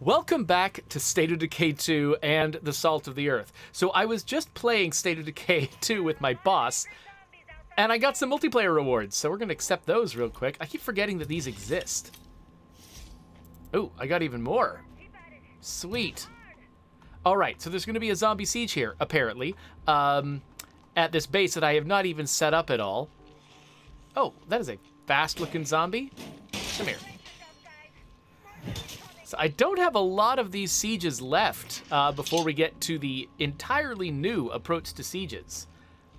Welcome back to State of Decay 2 and the Salt of the Earth. So I was just playing State of Decay 2 with my boss, and I got some multiplayer rewards, so we're going to accept those real quick. I keep forgetting that these exist. Oh, I got even more. Sweet. All right, so there's going to be a zombie siege here, apparently, at this base that I have not even set up at all. Oh, that is a fast-looking zombie. Come here. So I don't have a lot of these sieges left before we get to the entirely new approach to sieges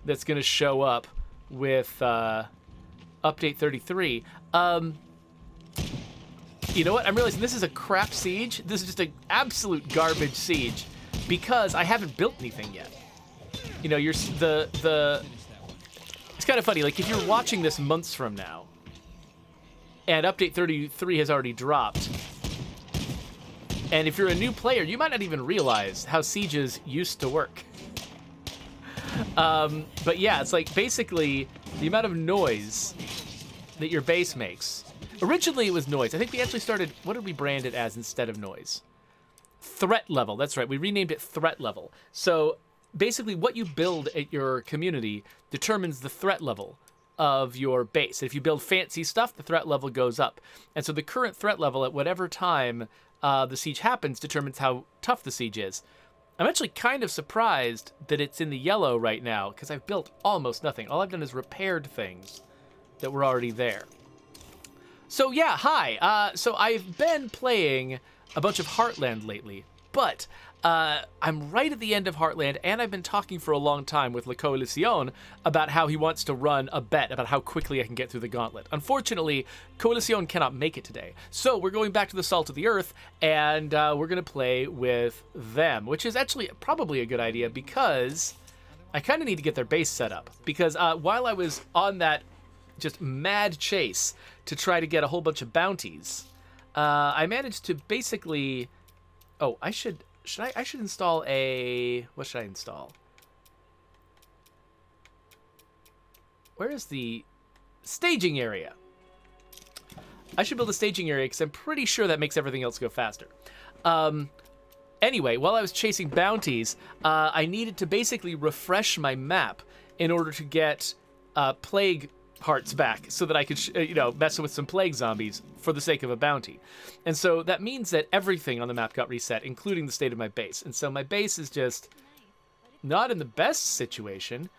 that's going to show up with Update 33. You know what? I'm realizing this is a crap siege. This is just an absolute garbage siege because I haven't built anything yet. You know, it's kind of funny. Like, if you're watching this months from now and Update 33 has already dropped, and if you're a new player, you might not even realize how sieges used to work. But yeah, it's like basically the amount of noise that your base makes. Originally it was noise. I think we actually started, what did we brand it as instead of noise? Threat level, that's right. We renamed it threat level. So basically what you build at your community determines the threat level of your base. If you build fancy stuff, the threat level goes up. And so the current threat level at whatever time the siege happens determines how tough the siege is. I'm actually kind of surprised that it's in the yellow right now because I've built almost nothing. All I've done is repaired things that were already there. So yeah, hi. So I've been playing a bunch of Heartland lately, but I'm right at the end of Heartland, and I've been talking for a long time with La Coalición about how he wants to run a bet about how quickly I can get through the gauntlet. Unfortunately, Coalición cannot make it today, so we're going back to the Salt of the Earth, and we're going to play with them, which is actually probably a good idea because I kind of need to get their base set up. Because while I was on that just mad chase to try to get a whole bunch of bounties, I managed to basically... Oh, I should install a... What should I install? Where is the staging area? I should build a staging area because I'm pretty sure that makes everything else go faster. Anyway, while I was chasing bounties, I needed to basically refresh my map in order to get plague hearts back so that I could, mess with some plague zombies for the sake of a bounty. And so that means that everything on the map got reset, including the state of my base. And so my base is just not in the best situation.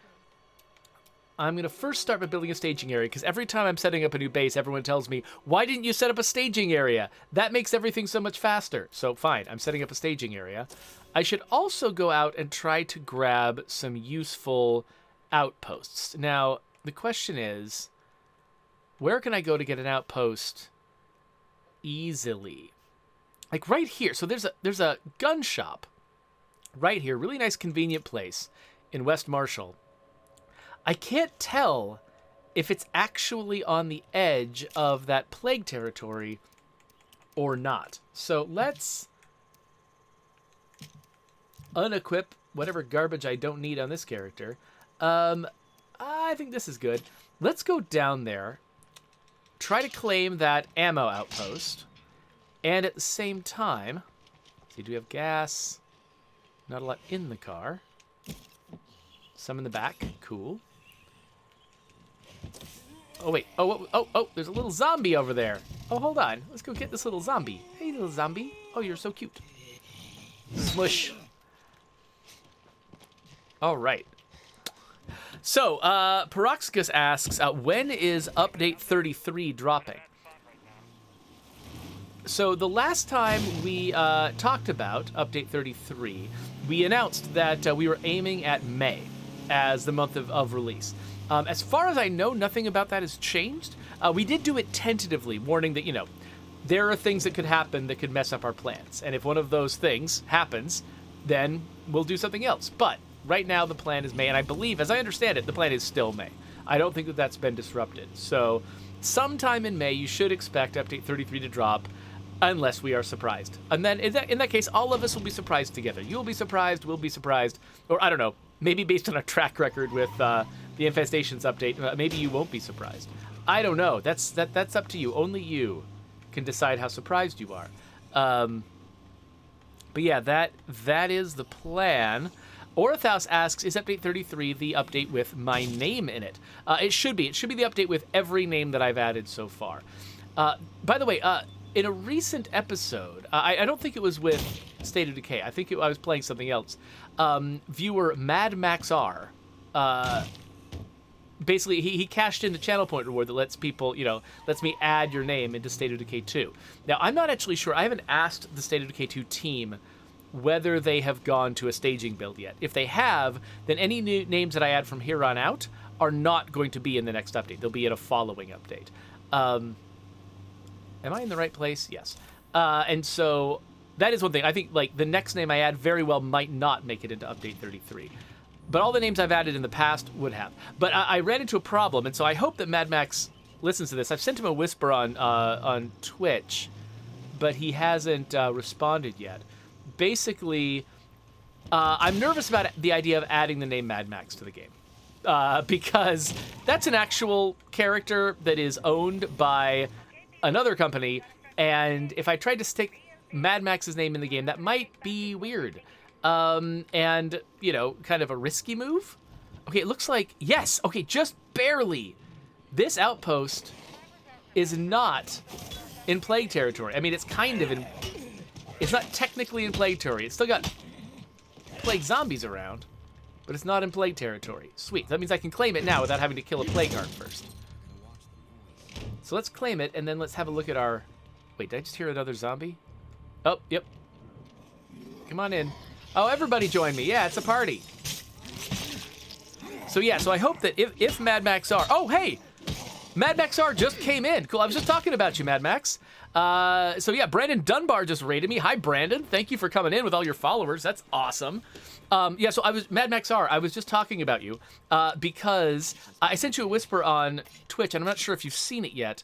I'm going to first start by building a staging area, because every time I'm setting up a new base, everyone tells me, why didn't you set up a staging area? That makes everything so much faster. So fine, I'm setting up a staging area. I should also go out and try to grab some useful outposts. Now, the question is, where can I go to get an outpost easily? Like right here. So there's a gun shop right here. Really nice, convenient place in West Marshall. I can't tell if it's actually on the edge of that plague territory or not. So let's unequip whatever garbage I don't need on this character. I think this is good. Let's go down there, try to claim that ammo outpost, and at the same time, see, do we have gas? Not a lot in the car. Some in the back. Cool. Oh, wait. Oh, there's a little zombie over there. Oh, hold on. Let's go get this little zombie. Hey, little zombie. Oh, you're so cute. Smush. All right. So, Peroxicus asks, when is Update 33 dropping? So, the last time we talked about Update 33, we announced that we were aiming at May as the month of release. As far as I know, nothing about that has changed. We did do it tentatively, warning that, there are things that could happen that could mess up our plans. And if one of those things happens, then we'll do something else. But right now, the plan is May, and I believe, as I understand it, the plan is still May. I don't think that that's been disrupted. So, sometime in May, you should expect Update 33 to drop, unless we are surprised. And then, in that case, all of us will be surprised together. You'll be surprised, we'll be surprised, or I don't know, maybe based on our track record with the Infestations update, maybe you won't be surprised. I don't know. That's up to you. Only you can decide how surprised you are. But yeah, that is the plan. Orthaus asks, is update 33 the update with my name in it? It should be. It should be the update with every name that I've added so far. By the way, in a recent episode, I don't think it was with State of Decay. I think I was playing something else. Viewer Mad Max R, basically he cashed in the channel point reward that lets people, lets me add your name into State of Decay 2. Now, I'm not actually sure. I haven't asked the State of Decay 2 team whether they have gone to a staging build yet. If they have, then any new names that I add from here on out are not going to be in the next update. They'll be in a following update. Am I in the right place? Yes. And so that is one thing. I think like the next name I add very well might not make it into update 33. But all the names I've added in the past would have. But I ran into a problem, and so I hope that Mad Max listens to this. I've sent him a whisper on Twitch, but he hasn't responded yet. Basically, I'm nervous about the idea of adding the name Mad Max to the game. Because that's an actual character that is owned by another company, and if I tried to stick Mad Max's name in the game, that might be weird. And, kind of a risky move. Okay, it looks like, yes, okay, just barely. This outpost is not in plague territory. I mean, it's kind of in... It's not technically in plague territory. It's still got plague zombies around, but it's not in plague territory. Sweet. That means I can claim it now without having to kill a plague heart first. So let's claim it, and then let's have a look at our... Wait, did I just hear another zombie? Oh, yep. Come on in. Oh, everybody join me. Yeah, it's a party. So yeah, so I hope that if Mad Max R... Oh, hey! Mad Max R just came in. Cool, I was just talking about you, Mad Max. So yeah, Brandon Dunbar just raided me. Hi, Brandon. Thank you for coming in with all your followers. That's awesome. Yeah, so Mad Max R, I was just talking about you because I sent you a whisper on Twitch, and I'm not sure if you've seen it yet.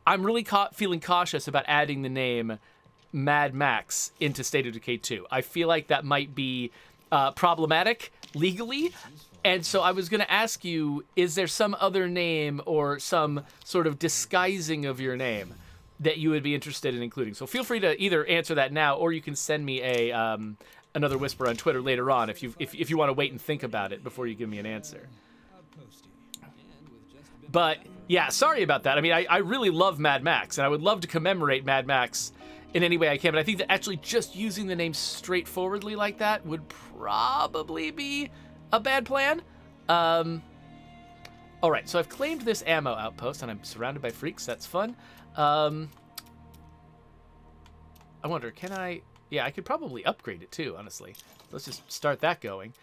I'm really feeling cautious about adding the name Mad Max into State of Decay 2. I feel like that might be problematic legally. And so I was going to ask you, is there some other name or some sort of disguising of your name that you would be interested in including? So feel free to either answer that now, or you can send me another whisper on Twitter later on if you want to wait and think about it before you give me an answer. But yeah, sorry about that. I mean, I really love Mad Max, and I would love to commemorate Mad Max in any way I can, but I think that actually just using the name straightforwardly like that would probably be a bad plan. All right, so I've claimed this ammo outpost, and I'm surrounded by freaks. That's fun. I wonder, can I... Yeah, I could probably upgrade it too, honestly. Let's just start that going.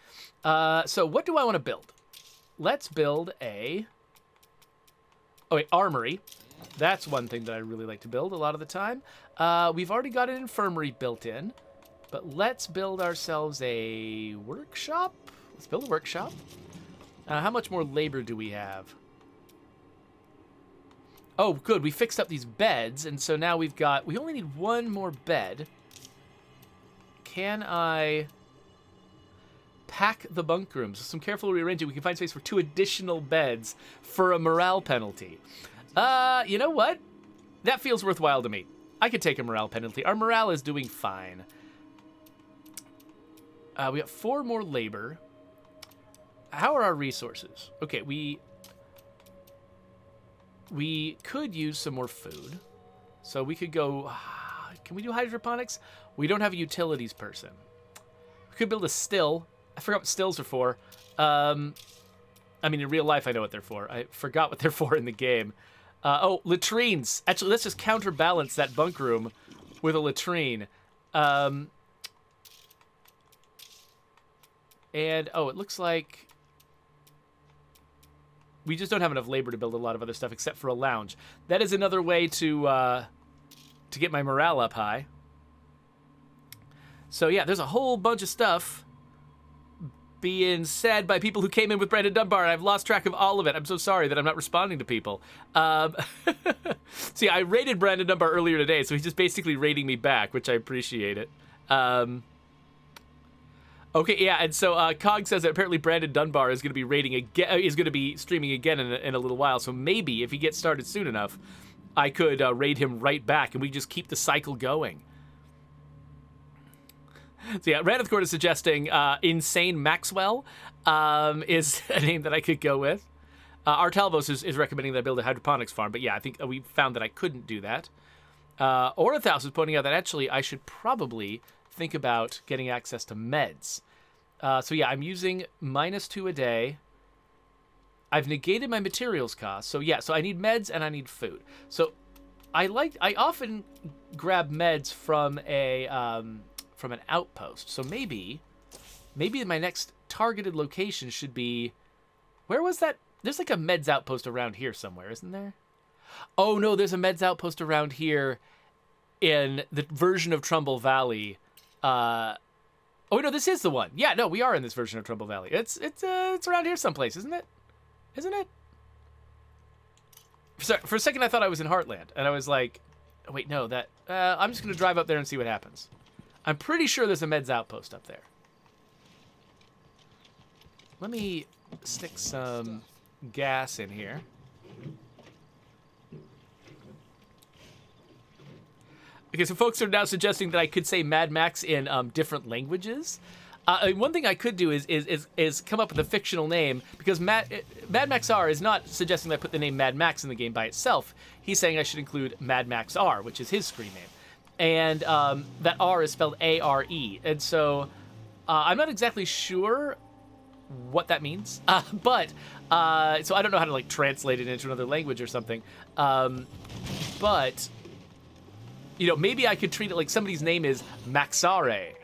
So what do I want to build? Let's build a... Oh, wait, armory. That's one thing that I really like to build a lot of the time. We've already got an infirmary built in, but let's build ourselves a workshop. Let's build a workshop. How much more labor do we have? Oh, good. We fixed up these beds, and so now we only need one more bed. Can I pack the bunk rooms? With some careful rearranging, we can find space for 2 additional beds for a morale penalty. You know what? That feels worthwhile to me. I could take a morale penalty. Our morale is doing fine. We got 4 more labor. How are our resources? Okay, we could use some more food. So we could go... Can we do hydroponics? We don't have a utilities person. We could build a still. I forgot what stills are for. I mean, in real life, I know what they're for. I forgot what they're for in the game. Oh, latrines. Actually, let's just counterbalance that bunk room with a latrine. And, oh, it looks like... We just don't have enough labor to build a lot of other stuff except for a lounge. That is another way to get my morale up high. So yeah, there's a whole bunch of stuff being said by people who came in with Brandon Dunbar. I've lost track of all of it. I'm so sorry that I'm not responding to people. See, I rated Brandon Dunbar earlier today, so he's just basically rating me back, which I appreciate it. Okay, yeah, and so Cog says that apparently Brandon Dunbar is going to be rating again. Is going to be streaming again in a little while. So maybe if he gets started soon enough, I could raid him right back, and we just keep the cycle going. So yeah, Ranith Court is suggesting Insane Maxwell is a name that I could go with. Artalvos is recommending that I build a hydroponics farm, but yeah, I think we found that I couldn't do that. Orathaus is pointing out that actually I should probably think about getting access to meds. So yeah, I'm using -2 a day. I've negated my materials cost. So yeah, so I need meds and I need food. So I often grab meds from an outpost. So maybe my next targeted location should be, where was that? There's like a meds outpost around here somewhere, isn't there? Oh no, there's a meds outpost around here in the version of Trumbull Valley. Oh no, this is the one. Yeah, no, we are in this version of Trumbull Valley. It's around here someplace, isn't it? Isn't it? For a second, I thought I was in Heartland, and I was like, oh, wait, no, that I'm just gonna drive up there and see what happens. I'm pretty sure there's a meds outpost up there. Let me stick some gas in here. Okay, so folks are now suggesting that I could say Mad Max in different languages. One thing I could do is come up with a fictional name, because Mad Max R is not suggesting that I put the name Mad Max in the game by itself. He's saying I should include Mad Max R, which is his screen name. And that R is spelled A-R-E. And so I'm not exactly sure what that means. But so I don't know how to like translate it into another language or something. But you know, maybe I could treat it like somebody's name is Maxare,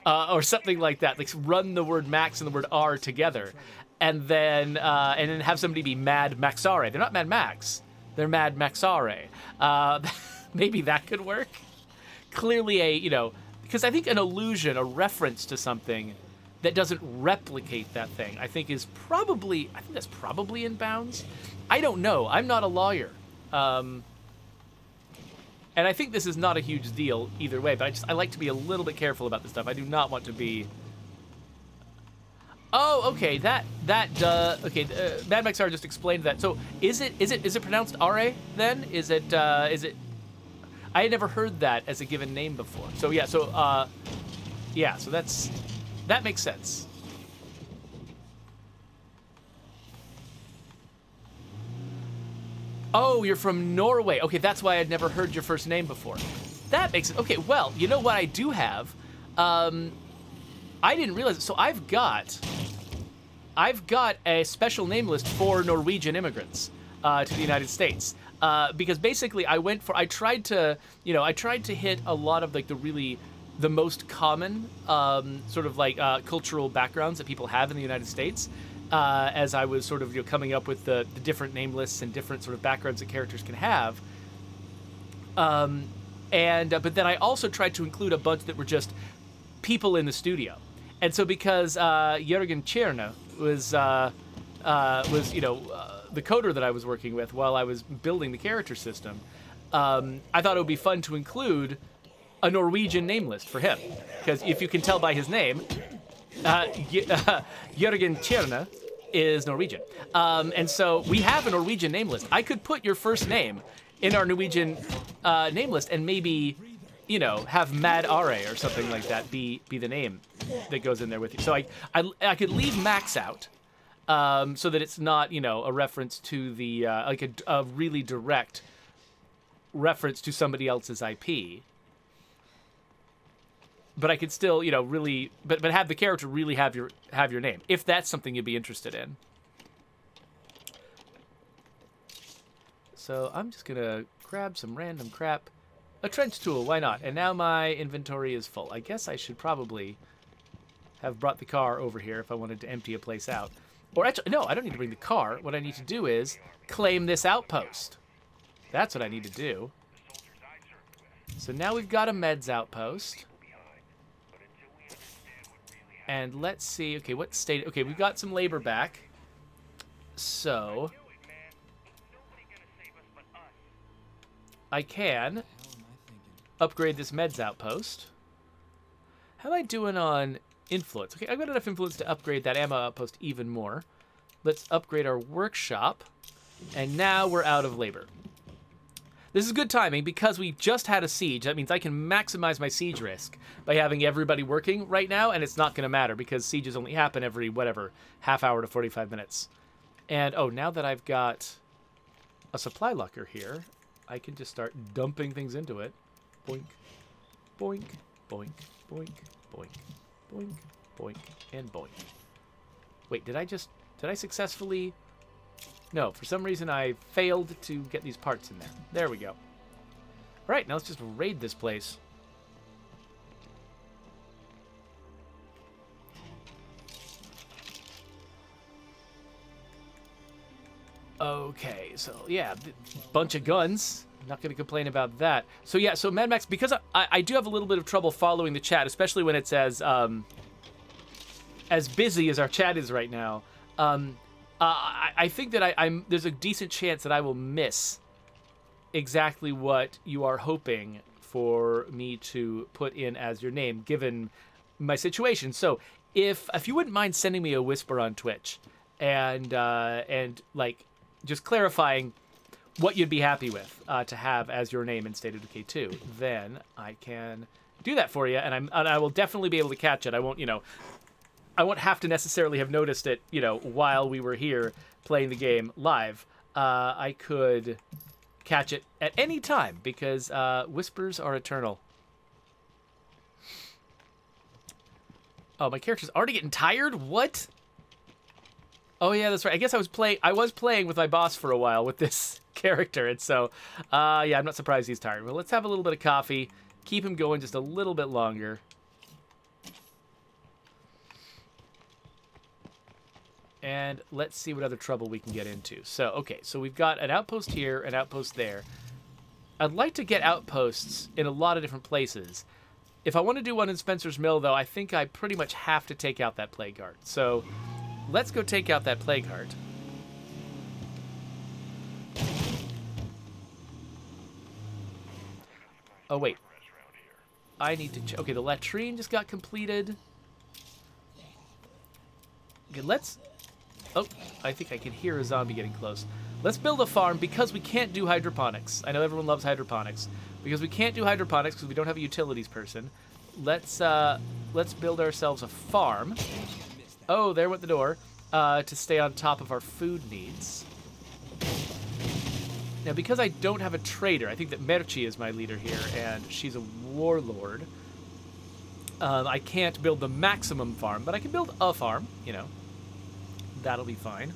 or something like that. Like run the word Max and the word R together, and then have somebody be Mad Maxare. They're not Mad Max. They're Mad Maxare. Maybe that could work. Clearly because I think an allusion, a reference to something that doesn't replicate that thing, I think that's probably in bounds. I don't know. I'm not a lawyer. And I think this is not a huge deal either way, but I like to be a little bit careful about this stuff. I do not want to be... Oh, okay, Mad Max R just explained that. So is it pronounced RA then? Is it I had never heard that as a given name before. So yeah, so that makes sense. Oh, you're from Norway. Okay, that's why I'd never heard your first name before. That makes it... Okay, well, you know what I do have? I didn't realize it. So I've got a special name list for Norwegian immigrants to the United States. Because basically I tried to hit a lot of like the most common sort of like cultural backgrounds that people have in the United States. As I was sort of coming up with the different name lists and different sort of backgrounds that characters can have. But then I also tried to include a bunch that were just people in the studio. And so because Jürgen Tjerna was the coder that I was working with while I was building the character system, I thought it would be fun to include a Norwegian name list for him. Because if you can tell by his name, Jürgen Tjerna is Norwegian. And so we have a Norwegian name list. I could put your first name in our Norwegian name list and maybe, have Mad Are or something like that be the name that goes in there with you. So I could leave Max out so that it's not, a reference to the, a really direct reference to somebody else's IP. But I could still, really, but have the character really have your name, if that's something you'd be interested in. So I'm just gonna grab some random crap, a trench tool, why not? And now my inventory is full. I guess I should probably have brought the car over here if I wanted to empty a place out. Or actually, no, I don't need to bring the car. What I need to do is claim this outpost. That's what I need to do. So now we've got a meds outpost. And let's see, okay, what state... Okay, we've got some labor back. So... I can upgrade this meds outpost. How am I doing on influence? Okay, I've got enough influence to upgrade that ammo outpost even more. Let's upgrade our workshop. And now we're out of labor. This is good timing because we just had a siege. That means I can maximize my siege risk by having everybody working right now, and it's not going to matter because sieges only happen every, whatever, half hour to 45 minutes. And, oh, now that I've got a supply locker here, I can just start dumping things into it. Boink, boink, boink, boink, boink, boink, boink, and boink. Wait, did I successfully... No, for some reason I failed to get these parts in there. There we go. All right, now let's just raid this place. Okay, so yeah, bunch of guns. Not going to complain about that. So yeah, so Mad Max, because I do have a little bit of trouble following the chat, especially when it's as busy as our chat is right now. I think that there's a decent chance that I will miss exactly what you are hoping for me to put in as your name, given my situation. So if you wouldn't mind sending me a whisper on Twitch and like just clarifying what you'd be happy with to have as your name in State of Decay 2, then I can do that for you, and I will definitely be able to catch it. I won't have to necessarily have noticed it, while we were here playing the game live. I could catch it at any time because whispers are eternal. Oh, my character's already getting tired? What? Oh yeah, that's right. I guess I was playing with my boss for a while with this character, and so yeah, I'm not surprised he's tired. Well, let's have a little bit of coffee, keep him going just a little bit longer. And let's see what other trouble we can get into. So, okay, so we've got an outpost here, an outpost there. I'd like to get outposts in a lot of different places. If I want to do one in Spencer's Mill, though, I think I pretty much have to take out that plague heart. So, let's go take out that plague heart. Oh, wait. I need to... Okay, the latrine just got completed. Okay, let's... Oh, I think I can hear a zombie getting close. Let's build a farm because we can't do hydroponics. I know everyone loves hydroponics. Because we can't do hydroponics because we don't have a utilities person. Let's build ourselves a farm. Oh, there went the door. To stay on top of our food needs. Now, because I don't have a trader, I think that Merci is my leader here, and she's a warlord. I can't build the maximum farm, but I can build a farm, That'll be fine.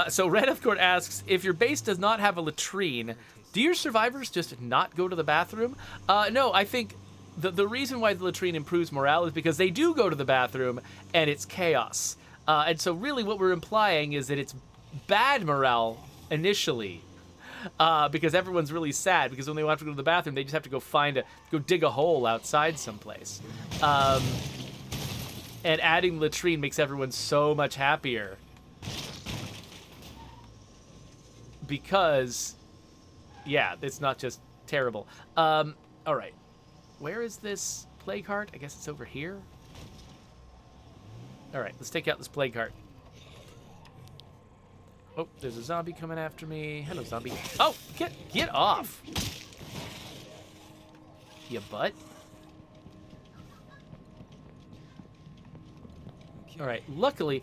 So Red of Court asks, if your base does not have a latrine, do your survivors just not go to the bathroom? No, I think the reason why the latrine improves morale is because they do go to the bathroom and it's chaos. And so really what we're implying is that it's bad morale initially. Because everyone's really sad because when they want to go to the bathroom, they just have to go dig a hole outside someplace. And adding latrine makes everyone so much happier. Because, yeah, it's not just terrible. All right. Where is this plague heart? I guess it's over here. All right, let's take out this plague heart. Oh, there's a zombie coming after me. Hello, zombie. Oh, get off. You butt. All right, luckily,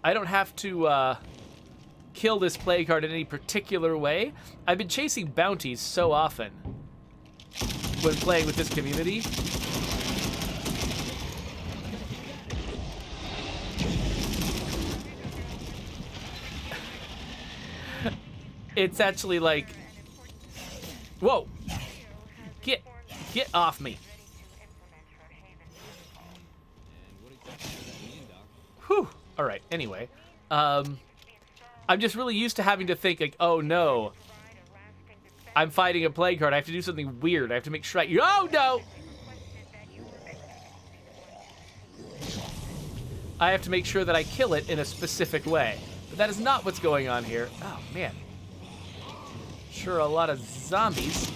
I don't have to kill this plague heart in any particular way. I've been chasing bounties so often when playing with this community. It's actually like, whoa, get off me. Whew. All right. Anyway, I'm just really used to having to think like, oh no, I'm fighting a plague heart. I have to do something weird. I have to make sure oh no. I have to make sure that I kill it in a specific way. But that is not what's going on here. Oh man. Sure, a lot of zombies.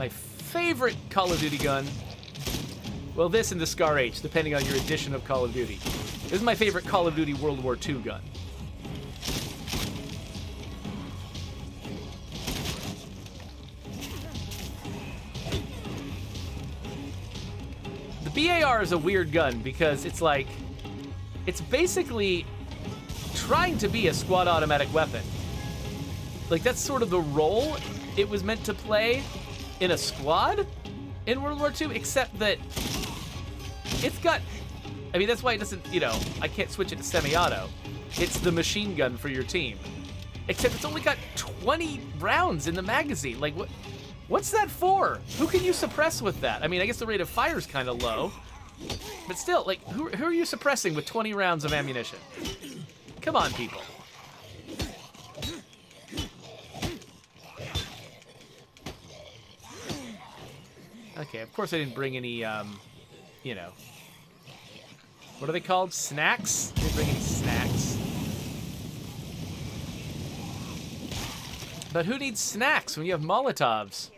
My favorite Call of Duty gun. Well, this and the Scar H, depending on your edition of Call of Duty. This is my favorite Call of Duty World War II gun. The BAR is a weird gun because it's like, it's basically trying to be a squad automatic weapon. Like, that's sort of the role it was meant to play in a squad in World War II, except that it's got, I mean, that's why it doesn't, you know, I can't switch it to semi-auto. It's the machine gun for your team. Except it's only got 20 rounds in the magazine. Like, what's that for? Who can you suppress with that? I mean, I guess the rate of fire is kind of low. But still, like, who are you suppressing with 20 rounds of ammunition? Come on, people. Okay, of course I didn't bring any, you know, what are they called? Snacks? I didn't bring any snacks. But who needs snacks when you have Molotovs?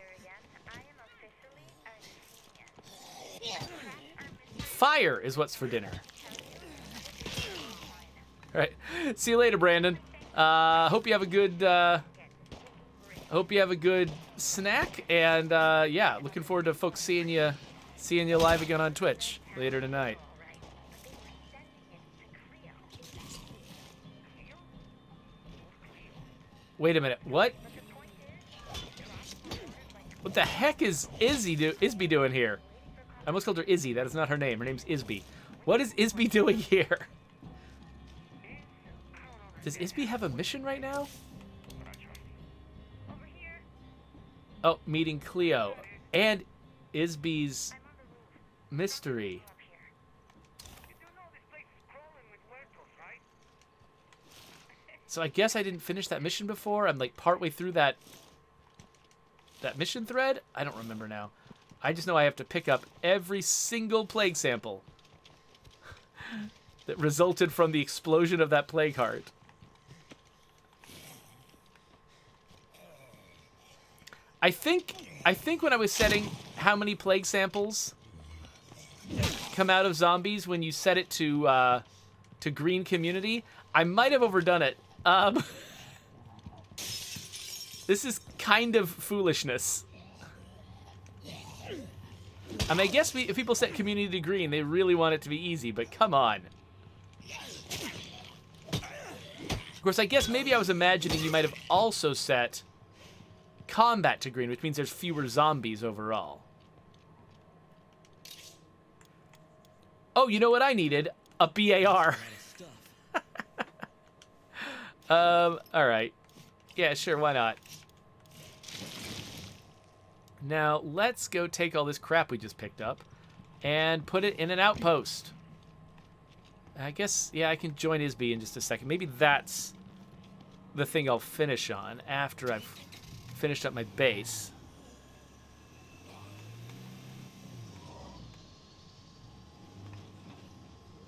Fire is what's for dinner. All right, see you later, Brandon. Hope you have a good, snack, and yeah, looking forward to folks seeing you live again on Twitch later tonight. Wait a minute, what? What the heck is Isby doing here? I almost called her Izzy. That is not her name. Her name's Isby. What is Isby doing here? Does Isby have a mission right now? Oh, meeting Cleo. And Isby's mystery. So I guess I didn't finish that mission before. I'm like partway through that mission thread. I don't remember now. I just know I have to pick up every single plague sample that resulted from the explosion of that plague heart. I think when I was setting how many plague samples come out of zombies when you set it to green community, I might have overdone it. This is kind of foolishness. I mean, I guess if people set community to green, they really want it to be easy, but come on. Of course, I guess maybe I was imagining you might have also set combat to green, which means there's fewer zombies overall. Oh, you know what I needed? A BAR. Alright. Yeah, sure, why not? Now, let's go take all this crap we just picked up and put it in an outpost. I guess, yeah, I can join Isby in just a second. Maybe that's the thing I'll finish on after I've finished up my base.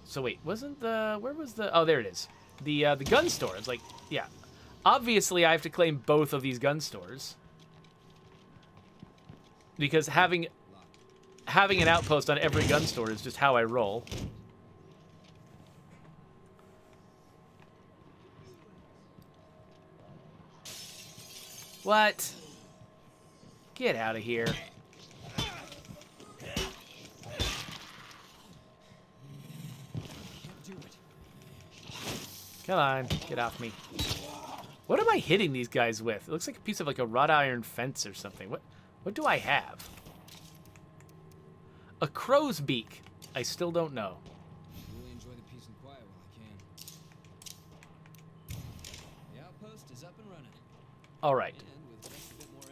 So wait, wasn't the... Where was the... Oh, there it is. The gun store. It's like, yeah. Obviously, I have to claim both of these gun stores. Because having an outpost on every gun store is just how I roll. What? Get out of here. Come on, get off me. What am I hitting these guys with? It looks like a piece of like a wrought iron fence or something. What do I have? A crow's beak. I still don't know. Really enjoy the peace and quiet while I can. The outpost is up and running. All right.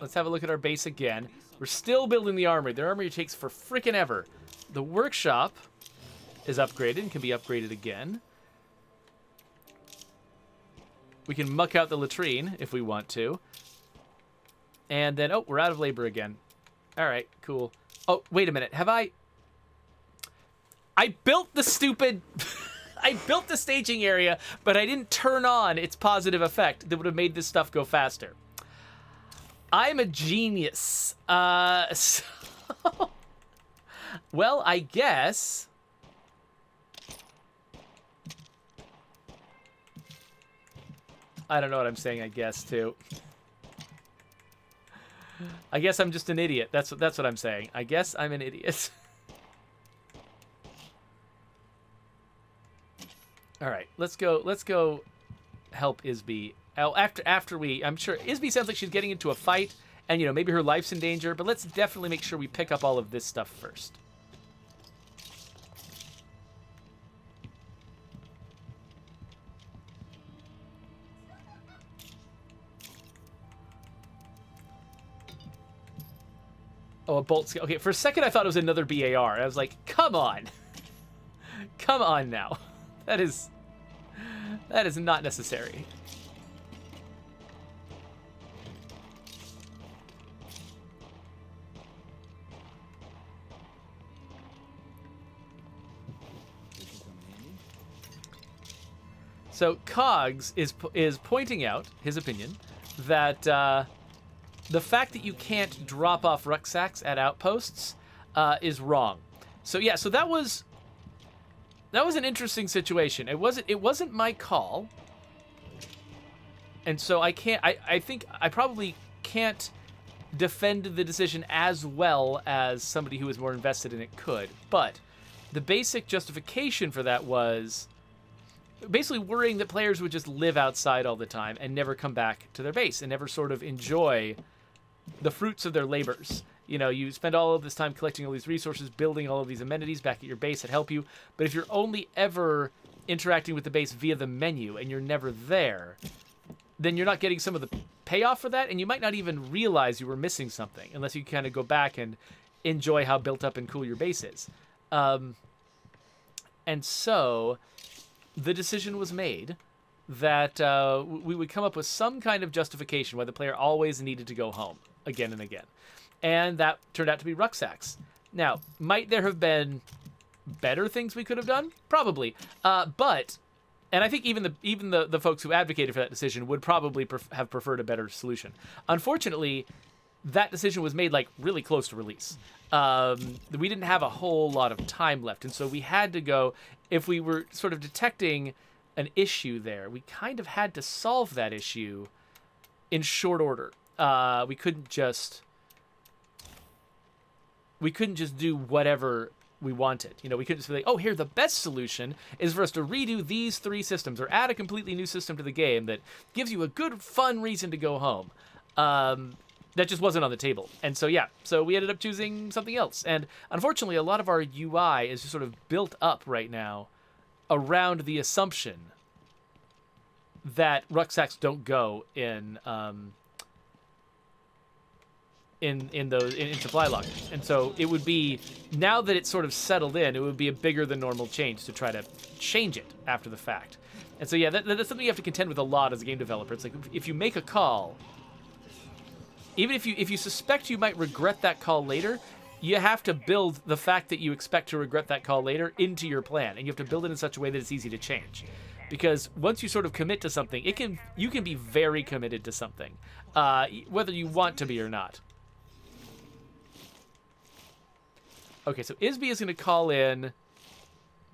Let's have a look at our base again. We're still building the armory. The armory takes for frickin' ever. The workshop is upgraded and can be upgraded again. We can muck out the latrine if we want to. And then, oh, we're out of labor again. All right, cool. Oh, wait a minute. Have I built the stupid... I built the staging area, but I didn't turn on its positive effect that would have made this stuff go faster. I'm a genius. So well, I guess. I don't know what I'm saying, I guess, too. I guess I'm just an idiot. That's what I'm saying. I guess I'm an idiot. All right, let's go help Isby. Oh, after I'm sure Isby sounds like she's getting into a fight, and you know maybe her life's in danger. But let's definitely make sure we pick up all of this stuff first. Oh, a bolt skill. Okay, for a second I thought it was another BAR. I was like, come on. Come on now. That is not necessary. So Cogs is pointing out his opinion that the fact that you can't drop off rucksacks at outposts is wrong. So yeah, so that was an interesting situation. It wasn't my call, and so I think I probably can't defend the decision as well as somebody who was more invested in it could. But the basic justification for that was basically worrying that players would just live outside all the time and never come back to their base and never sort of enjoy the fruits of their labors. You know, you spend all of this time collecting all these resources, building all of these amenities back at your base that help you, but if you're only ever interacting with the base via the menu and you're never there, then you're not getting some of the payoff for that, and you might not even realize you were missing something unless you kind of go back and enjoy how built up and cool your base is. And so the decision was made that we would come up with some kind of justification why the player always needed to go home again and again. And that turned out to be rucksacks. Now, might there have been better things we could have done? Probably. But, and I think even the folks who advocated for that decision would probably have preferred a better solution. Unfortunately, that decision was made like really close to release. We didn't have a whole lot of time left, and so we had to go, if we were sort of detecting an issue there, we kind of had to solve that issue in short order. We couldn't just do whatever we wanted. You know, we couldn't just be like, oh, here, the best solution is for us to redo these 3 systems or add a completely new system to the game that gives you a good, fun reason to go home. That just wasn't on the table. And so, yeah, so we ended up choosing something else. And unfortunately, a lot of our UI is just sort of built up right now around the assumption that rucksacks don't go in supply lockers. And so it would be, now that it's sort of settled in, it would be a bigger than normal change to try to change it after the fact. And so, yeah, that's something you have to contend with a lot as a game developer. It's like, if you make a call, even if you suspect you might regret that call later, you have to build the fact that you expect to regret that call later into your plan, and you have to build it in such a way that it's easy to change. Because once you sort of commit to something, you can be very committed to something, whether you want to be or not. Okay, so Isby is going to call in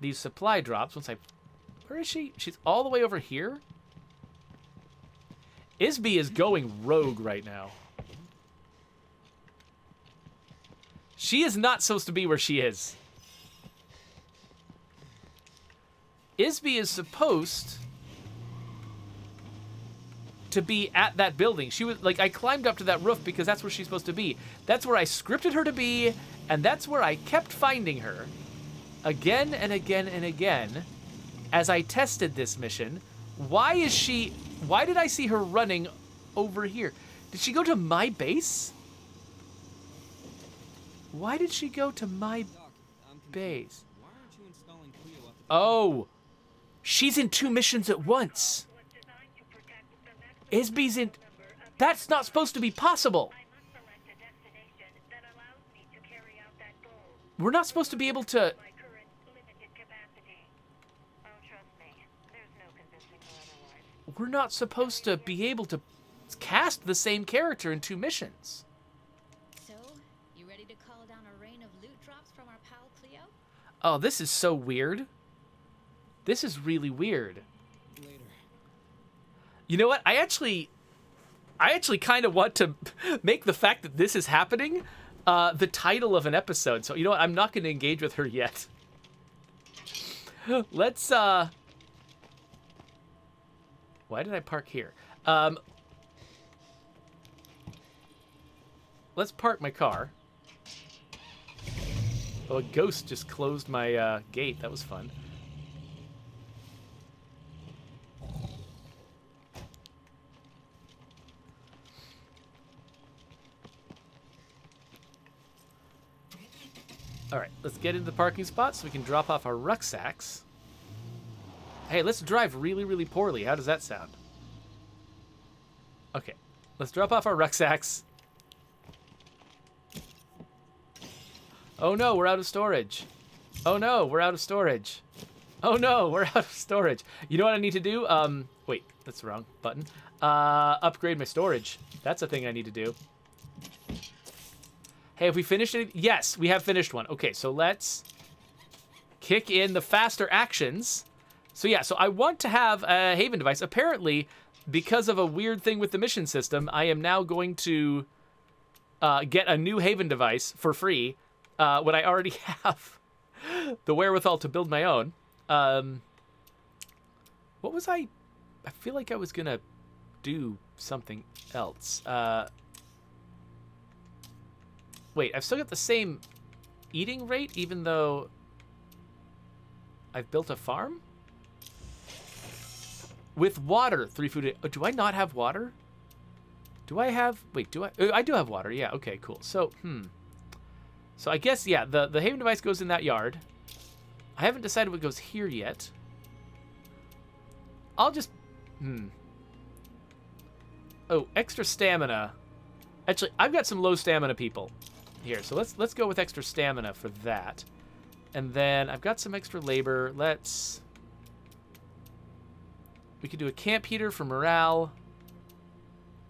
these supply drops. Where is she? She's all the way over here? Isby is going rogue right now. She is not supposed to be where she is. Isby is supposed to be at that building. She was like, I climbed up to that roof because that's where she's supposed to be. That's where I scripted her to be, and that's where I kept finding her again and again and again as I tested this mission. Why did I see her running over here? Did she go to my base? Why did she go to my base? Oh, she's in 2 missions at once. Isby's in... That's not supposed to be possible. We're not supposed to be able to... We're not supposed to be able to cast the same character in 2 missions. So, you ready to call down a rain of loot drops from our pal Cleo? Oh, this is so weird. This is really weird. Later. You know what? I actually kind of want to make the fact that this is happening the title of an episode. So, you know what? I'm not going to engage with her yet. Let's, Why did I park here? Let's park my car. Oh, a ghost just closed my gate. That was fun. All right, let's get into the parking spot so we can drop off our rucksacks. Hey, let's drive really, really poorly. How does that sound? Okay, let's drop off our rucksacks. Oh no, we're out of storage. Oh no, we're out of storage. Oh no, we're out of storage. You know what I need to do? Wait, that's the wrong button. Upgrade my storage. That's a thing I need to do. Hey, have we finished it? Yes, we have finished one. Okay, so let's kick in the faster actions. So yeah, so I want to have a Haven device. Apparently, because of a weird thing with the mission system, I am now going to get a new Haven device for free when I already have the wherewithal to build my own. What was I feel like I was going to do something else. Wait, I've still got the same eating rate, even though I've built a farm? With water, 3 food. Oh, do I not have water? Do I have... Wait, do I... I do have water. Yeah, okay, cool. So, So I guess, yeah, the Haven device goes in that yard. I haven't decided what goes here yet. I'll just... Oh, extra stamina. Actually, I've got some low stamina people here, so let's go with extra stamina for that. And then I've got some extra labor. We could do a camp heater for morale.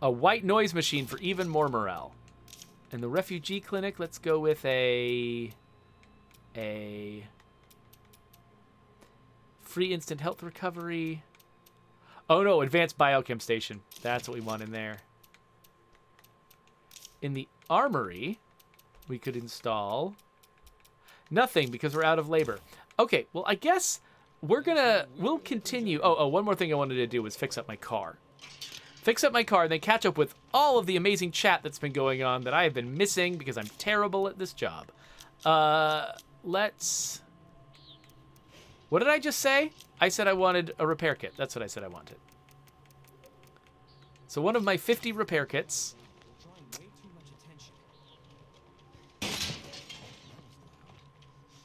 A white noise machine for even more morale. And the refugee clinic, let's go with a free instant health recovery. Oh no, advanced biochem station. That's what we want in there. In the armory, we could install nothing because we're out of labor. Okay, well, I guess we'll continue. Oh, one more thing I wanted to do was fix up my car. Fix up my car and then catch up with all of the amazing chat that's been going on that I have been missing because I'm terrible at this job. What did I just say? I said I wanted a repair kit. That's what I said I wanted. So one of my 50 repair kits.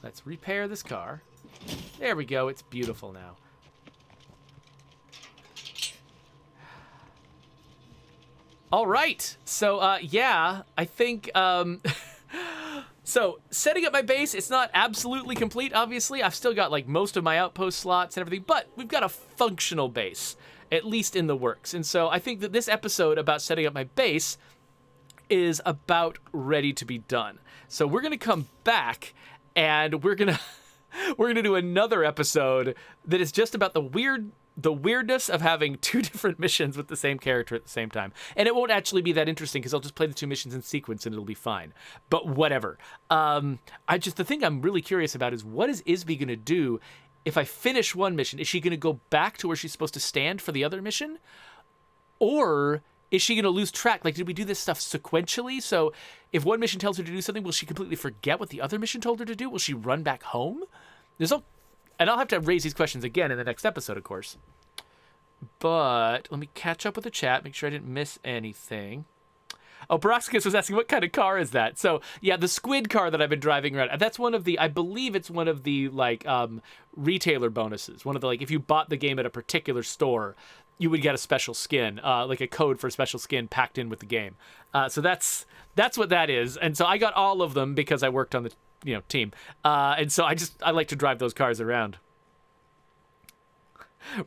Let's repair this car. There we go. It's beautiful now. All right. So, yeah, I think... So, setting up my base, it's not absolutely complete, obviously. I've still got, like, most of my outpost slots and everything, but we've got a functional base, at least in the works. And so I think that this episode about setting up my base is about ready to be done. So we're going to come back, and we're going to do another episode that is just about the weirdness of having 2 different missions with the same character at the same time. And it won't actually be that interesting because I'll just play the 2 missions in sequence and it'll be fine. But whatever. The thing I'm really curious about is what is Isby going to do if I finish one mission? Is she going to go back to where she's supposed to stand for the other mission? Or is she going to lose track? Like, did we do this stuff sequentially? So if one mission tells her to do something, will she completely forget what the other mission told her to do? Will she run back home? And I'll have to raise these questions again in the next episode, of course. But let me catch up with the chat, make sure I didn't miss anything. Oh, Baroxicus was asking, what kind of car is that? So, yeah, the squid car that I've been driving around, that's one of the, I believe it's one of the, like, retailer bonuses. One of the, like, if you bought the game at a particular store, you would get a special skin, like a code for a special skin packed in with the game. So that's what that is. And so I got all of them because I worked on the team. And so I like to drive those cars around.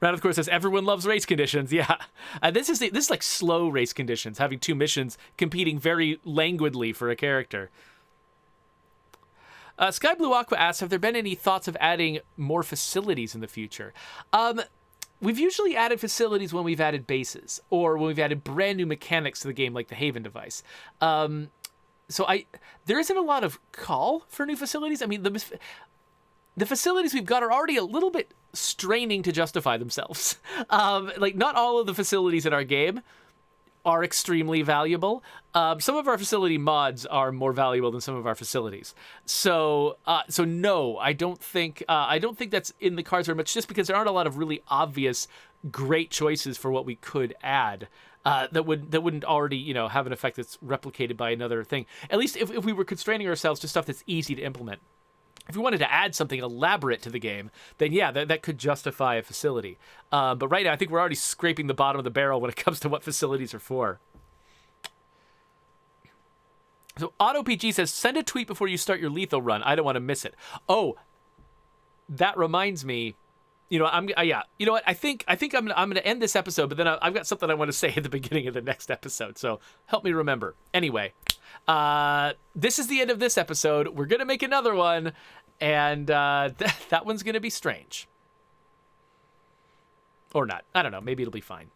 Round of course says everyone loves race conditions. Yeah, this is like slow race conditions, having two missions competing very languidly for a character. Sky Blue Aqua asks, have there been any thoughts of adding more facilities in the future? We've usually added facilities when we've added bases or when we've added brand new mechanics to the game, like the Haven device. So there isn't a lot of call for new facilities. I mean, the facilities we've got are already a little bit straining to justify themselves. Like, not all of the facilities in our game are extremely valuable. Some of our facility mods are more valuable than some of our facilities. So no, I don't think that's in the cards very much, just because there aren't a lot of really obvious great choices for what we could add. That wouldn't already, have an effect that's replicated by another thing. At least if we were constraining ourselves to stuff that's easy to implement. If we wanted to add something elaborate to the game, then yeah, that could justify a facility. But right now, I think we're already scraping the bottom of the barrel when it comes to what facilities are for. So AutoPG says, send a tweet before you start your lethal run. I don't want to miss it. Oh, that reminds me. You know, You know what? I think I'm gonna end this episode, but then I've got something I want to say at the beginning of the next episode. So help me remember. Anyway, this is the end of this episode. We're gonna make another one, and that one's gonna be strange, or not. I don't know. Maybe it'll be fine.